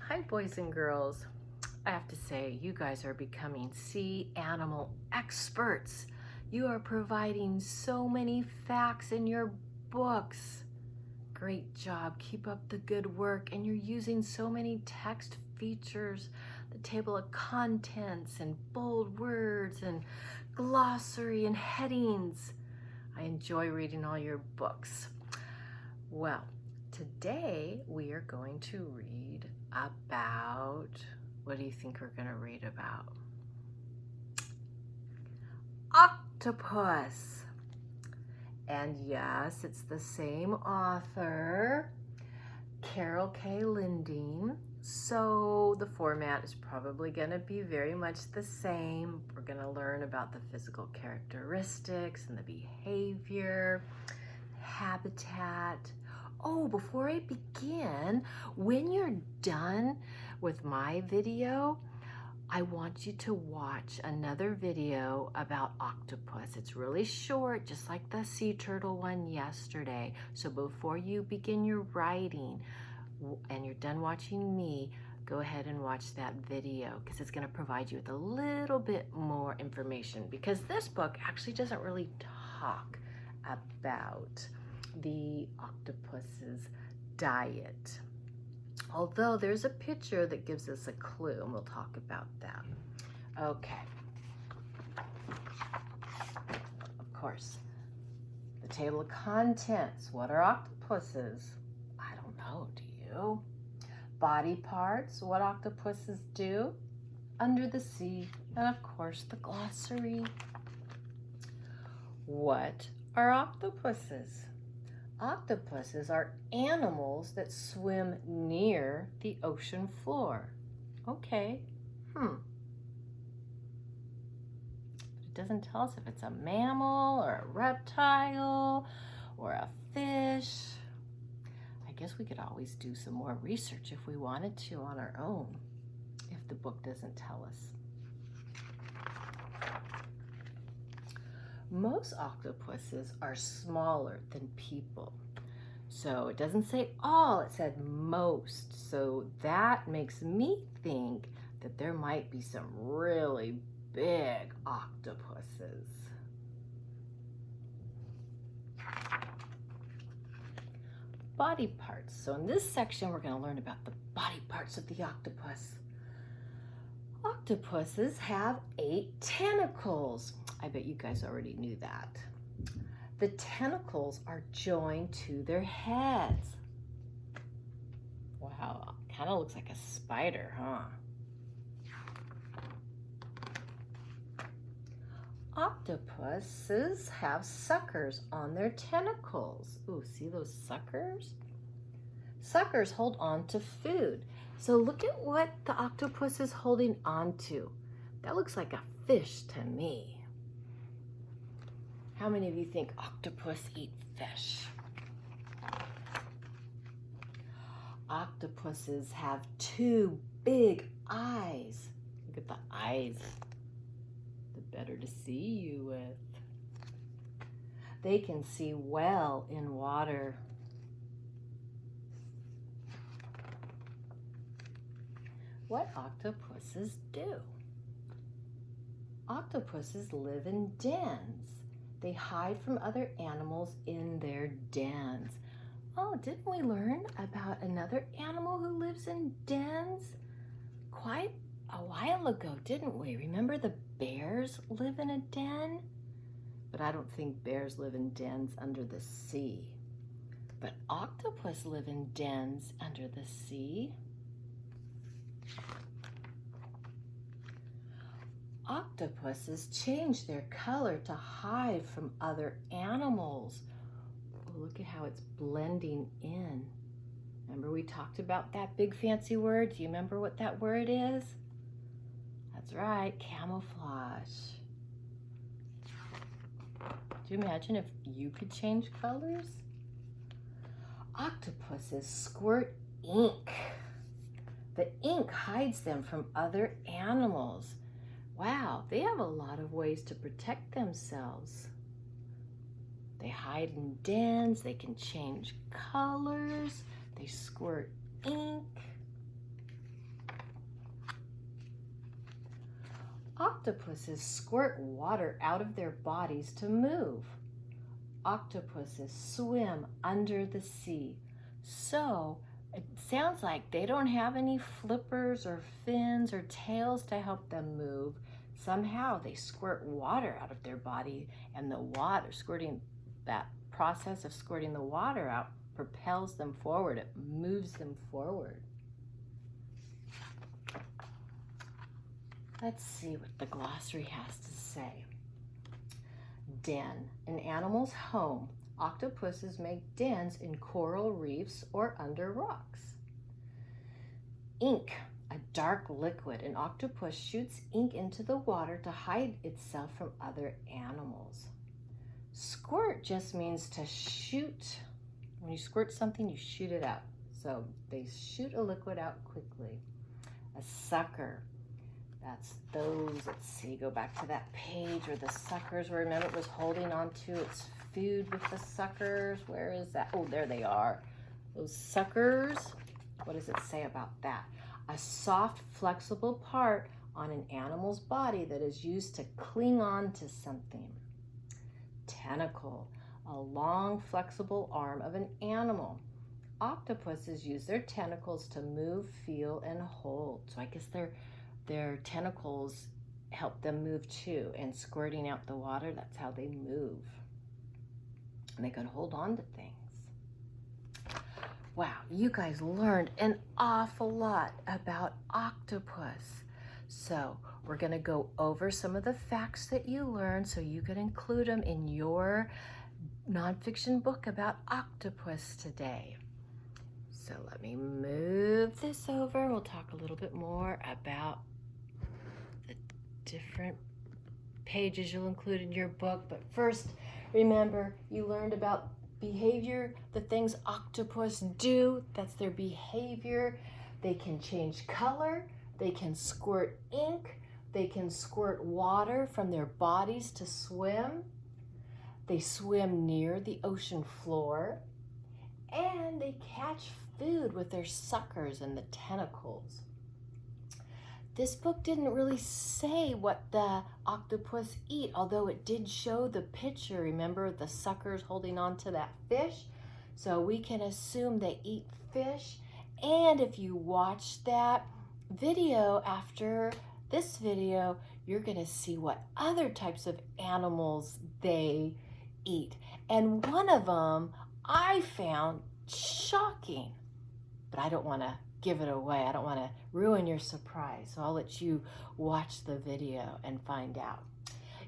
Hi, boys and girls. I have to say, you guys are becoming sea animal experts. You are providing so many facts in your books. Great job. Keep up the good work. And you're using so many text features, the table of contents and bold words and glossary and headings. I enjoy reading all your books. Well, today we are going to read about, what do you think we're going to read about? Octopus. And yes, it's the same author, Carol K. Linding. So the format is probably going to be very much the same. We're going to learn about the physical characteristics and the behavior, habitat. Oh, before I begin, when you're done with my video, I want you to watch another video about octopus. It's really short, just like the sea turtle one yesterday. So before you begin your writing and you're done watching me, go ahead and watch that video because it's going to provide you with a little bit more information, because this book actually doesn't really talk about the octopus's diet. Although there's a picture that gives us a clue, and we'll talk about that. Okay. Of course, the table of contents. What are octopuses? I don't know, do you? Body parts, what octopuses do under the sea, and of course the glossary. What are octopuses? Octopuses are animals that swim near the ocean floor. Okay, But it doesn't tell us if it's a mammal or a reptile or a fish. I guess we could always do some more research if we wanted to on our own, if the book doesn't tell us. Most octopuses are smaller than people. So it doesn't say all, it said most. So that makes me think that there might be some really big octopuses. Body parts. So in this section, we're going to learn about the body parts of the octopus. Octopuses have 8 tentacles. I bet you guys already knew that. The tentacles are joined to their heads. Wow, kind of looks like a spider, huh? Octopuses have suckers on their tentacles. Ooh, see those suckers? Suckers hold on to food. So look at what the octopus is holding on to. That looks like a fish to me. How many of you think octopus eat fish? Octopuses have 2 big eyes. Look at the eyes. The better to see you with. They can see well in water. What octopuses do? Octopuses live in dens. They hide from other animals in their dens. Oh, didn't we learn about another animal who lives in dens quite a while ago, didn't we? Remember the bears live in a den? But I don't think bears live in dens under the sea. But octopus live in dens under the sea. Octopuses change their color to hide from other animals. Oh, look at how it's blending in. Remember we talked about that big fancy word? Do you remember what that word is? That's right, camouflage. Do you imagine if you could change colors? Octopuses squirt ink. The ink hides them from other animals. Wow, they have a lot of ways to protect themselves. They hide in dens, they can change colors, they squirt ink. Octopuses squirt water out of their bodies to move. Octopuses swim under the sea. So it sounds like they don't have any flippers or fins or tails to help them move. Somehow they squirt water out of their body, and the water squirting, that process of squirting the water out propels them forward. It moves them forward. Let's see what the glossary has to say. Den, an animal's home. Octopuses make dens in coral reefs or under rocks. Ink, a dark liquid. An octopus shoots ink into the water to hide itself from other animals. Squirt just means to shoot. When you squirt something, you shoot it out. So they shoot a liquid out quickly. A sucker. That's those, let's see, go back to that page where the suckers were. Remember, it was holding on to its food with the suckers. Where is that? Oh, there they are. Those suckers. What does it say about that? A soft, flexible part on an animal's body that is used to cling on to something. Tentacle, a long, flexible arm of an animal. Octopuses use their tentacles to move, feel, and hold. So I guess their tentacles help them move too, and squirting out the water, that's how they move. And they can hold on to things. Wow, you guys learned an awful lot about octopus. So we're gonna go over some of the facts that you learned so you can include them in your nonfiction book about octopus today. So let me move this over. We'll talk a little bit more about the different pages you'll include in your book. But first, remember, you learned about behavior, the things octopus do. That's their behavior. They can change color. They can squirt ink. They can squirt water from their bodies to swim. They swim near the ocean floor. And they catch food with their suckers and the tentacles. This book didn't really say what the octopus eat, although it did show the picture. Remember the suckers holding on to that fish? So we can assume they eat fish. And if you watch that video after this video, you're gonna see what other types of animals they eat. And one of them I found shocking, but I don't wanna give it away. I don't wanna ruin your surprise. So I'll let you watch the video and find out.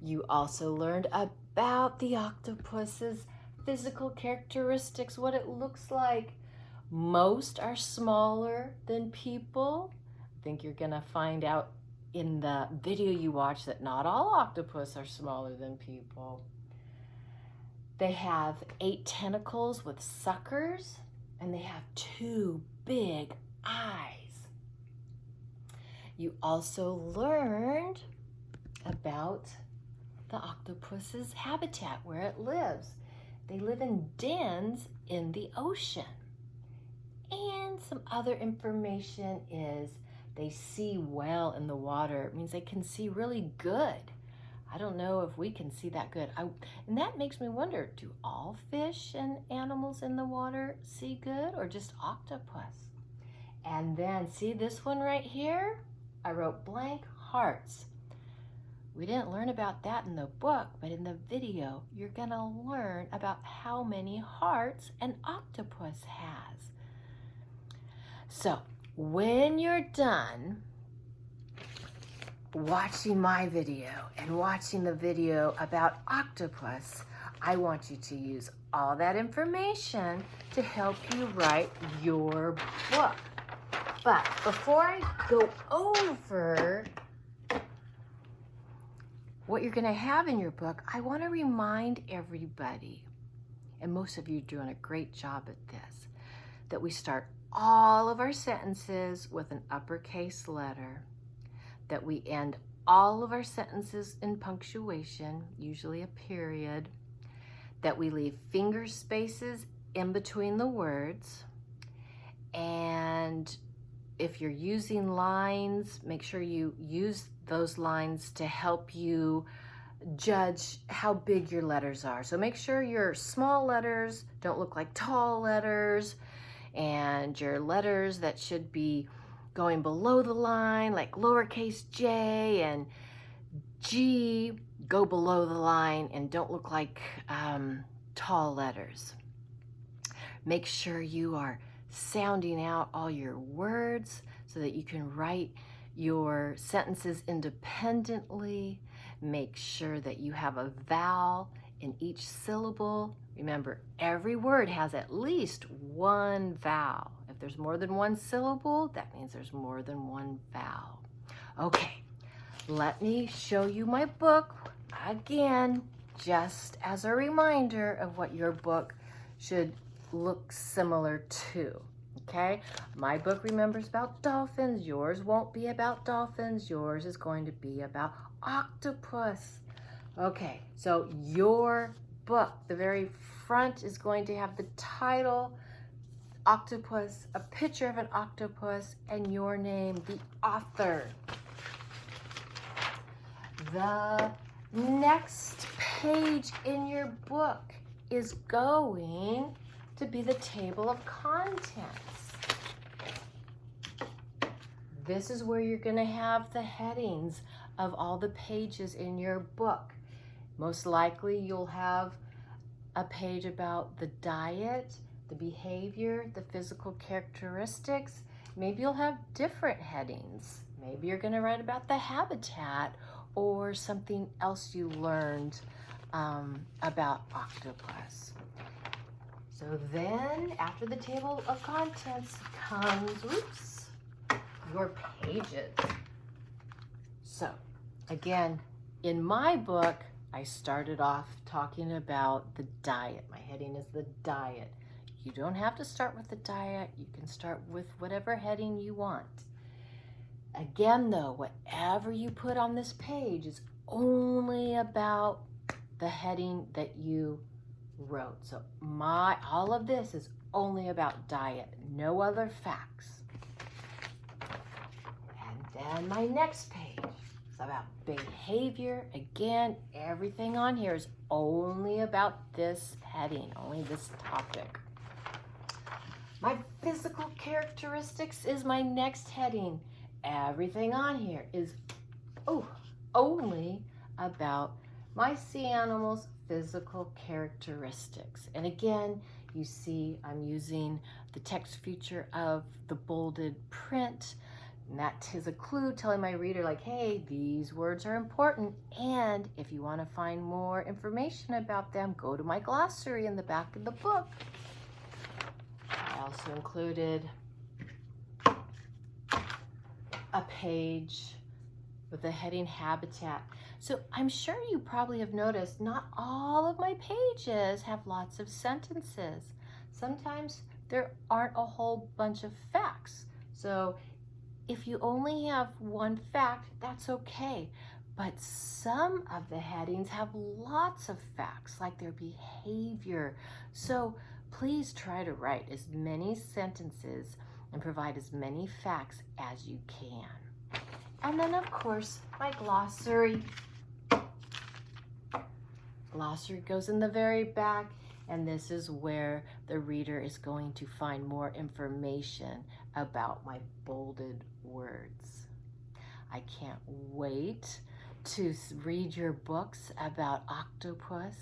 You also learned about the octopus's physical characteristics, what it looks like. Most are smaller than people. I think you're gonna find out in the video you watch that not all octopus are smaller than people. They have 8 tentacles with suckers, and they have 2 big eyes. You also learned about the octopus's habitat, where it lives. They live in dens in the ocean. And some other information is they see well in the water. It means they can see really good. I don't know if we can see that good. And that makes me wonder, do all fish and animals in the water see good, or just octopus? And then see this one right here? I wrote blank hearts. We didn't learn about that in the book, but in the video, you're gonna learn about how many hearts an octopus has. So when you're done watching my video and watching the video about octopus, I want you to use all that information to help you write your book. But before I go over what you're gonna have in your book, I wanna remind everybody, and most of you are doing a great job at this, that we start all of our sentences with an uppercase letter, that we end all of our sentences in punctuation, usually a period, that we leave finger spaces in between the words, and if you're using lines, make sure you use those lines to help you judge how big your letters are. So make sure your small letters don't look like tall letters, and your letters that should be going below the line, like lowercase j and G, go below the line and don't look like tall letters. Make sure you are sounding out all your words so that you can write your sentences independently. Make sure that you have a vowel in each syllable. Remember, every word has at least one vowel. If there's more than one syllable, that means there's more than one vowel. Okay, let me show you my book again, just as a reminder of what your book should look similar to. Okay, my book, remember, is about dolphins. Yours won't be about dolphins. Yours is going to be about octopus. Okay, so your book, the very front is going to have the title, Octopus, a picture of an octopus, and your name, the author. The next page in your book is going to be the table of contents. This is where you're going to have the headings of all the pages in your book. Most likely you'll have a page about the diet, the behavior, the physical characteristics. Maybe you'll have different headings. Maybe you're going to write about the habitat or something else you learned about octopus. So then, after the table of contents comes, your pages. So, again, in my book, I started off talking about the diet. My heading is the diet. You don't have to start with the diet. You can start with whatever heading you want. Again, though, whatever you put on this page is only about the heading that you wrote. So all of this is only about diet, no other facts. And then my next page is about behavior. Again, everything on here is only about this heading, only this topic. My physical characteristics is my next heading. Everything on here is only about my sea animals' physical characteristics. And again, you see I'm using the text feature of the bolded print, and that is a clue telling my reader, like, hey, these words are important, and if you want to find more information about them, go to my glossary in the back of the book. I also included a page with the heading habitat. So I'm sure you probably have noticed not all of my pages have lots of sentences. Sometimes there aren't a whole bunch of facts. So if you only have one fact, that's okay. But some of the headings have lots of facts, like their behavior. So please try to write as many sentences and provide as many facts as you can. And then, of course, my glossary. Glossary goes in the very back, and this is where the reader is going to find more information about my bolded words. I can't wait to read your books about octopus.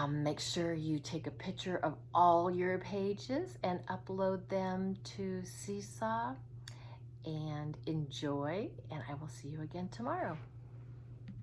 Make sure you take a picture of all your pages and upload them to Seesaw, and enjoy, and I will see you again tomorrow.